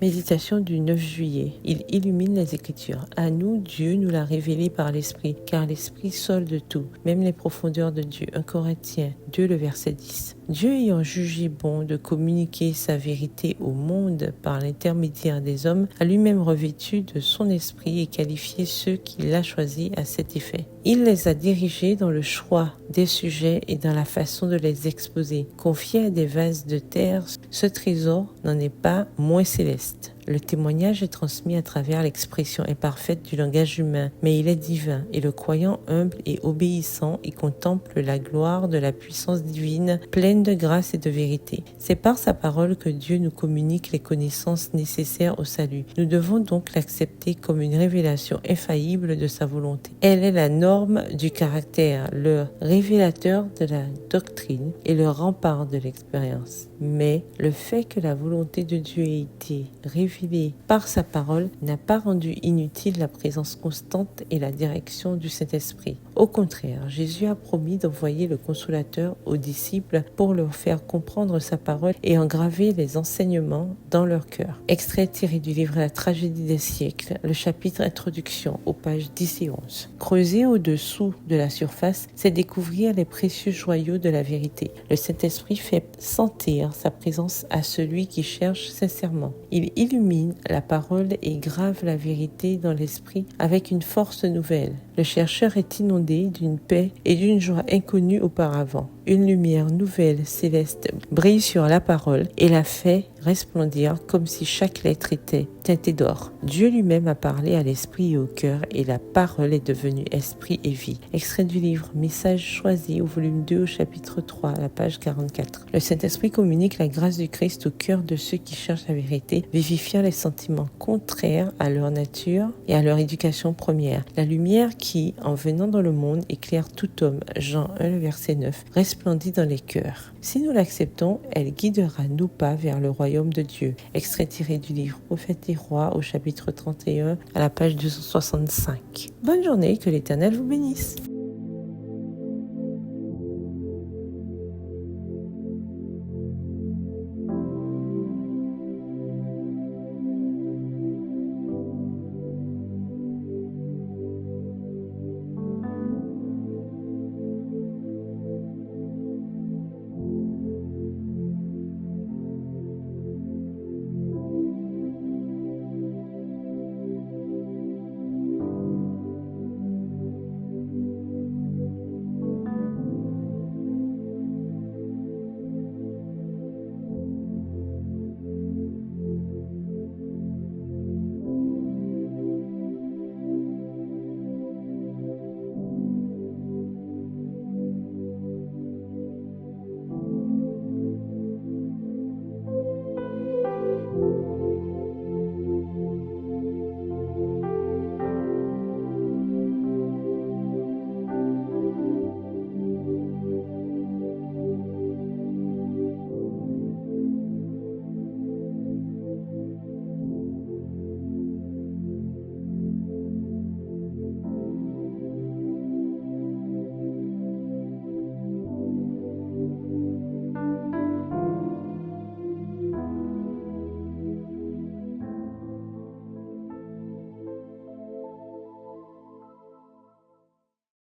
Méditation du 9 juillet. Il illumine les Écritures. À nous, Dieu nous l'a révélé par l'Esprit, car l'Esprit solde tout, même les profondeurs de Dieu. 1 Corinthiens 2, le verset 10. Dieu ayant jugé bon de communiquer sa vérité au monde par l'intermédiaire des hommes, a lui-même revêtu de son esprit et qualifié ceux qu'il a choisis à cet effet. Il les a dirigés dans le choix des sujets et dans la façon de les exposer. Confié à des vases de terre, ce trésor n'en est pas moins céleste. Le témoignage est transmis à travers l'expression imparfaite du langage humain, mais il est divin, et le croyant humble et obéissant y contemple la gloire de la puissance divine, pleine de grâce et de vérité. C'est par sa parole que Dieu nous communique les connaissances nécessaires au salut. Nous devons donc l'accepter comme une révélation infaillible de sa volonté. Elle est la norme du caractère, le révélateur de la doctrine et le rempart de l'expérience. Mais le fait que la volonté de Dieu ait été révélée par sa parole n'a pas rendu inutile la présence constante et la direction du Saint-Esprit. Au contraire, Jésus a promis d'envoyer le Consolateur aux disciples pour leur faire comprendre sa parole et engraver les enseignements dans leur cœur. Extrait tiré du livre La tragédie des siècles, le chapitre Introduction, aux pages 10 et 11. Creuser au-dessous de la surface, c'est découvrir les précieux joyaux de la vérité. Le Saint-Esprit fait sentir sa présence à celui qui cherche sincèrement. Il illumine la parole et grave la vérité dans l'esprit avec une force nouvelle. Le chercheur est inondé d'une paix et d'une joie inconnues auparavant. Une lumière nouvelle, céleste, brille sur la parole et la fait resplendir comme si chaque lettre était teintée d'or. Dieu lui-même a parlé à l'esprit et au cœur et la parole est devenue esprit et vie. Extrait du livre Message choisi au volume 2 au chapitre 3 à la page 44. Le Saint-Esprit communique la grâce du Christ au cœur de ceux qui cherchent la vérité, vivifiant les sentiments contraires à leur nature et à leur éducation première. La lumière qui, en venant dans le monde, éclaire tout homme, Jean 1, le verset 9, resplendit dans les cœurs. Si nous l'acceptons, elle guidera nos pas vers le royaume de Dieu. Extrait tiré du livre Prophètes et rois au chapitre 31 à la page 265. Bonne journée, que l'Éternel vous bénisse.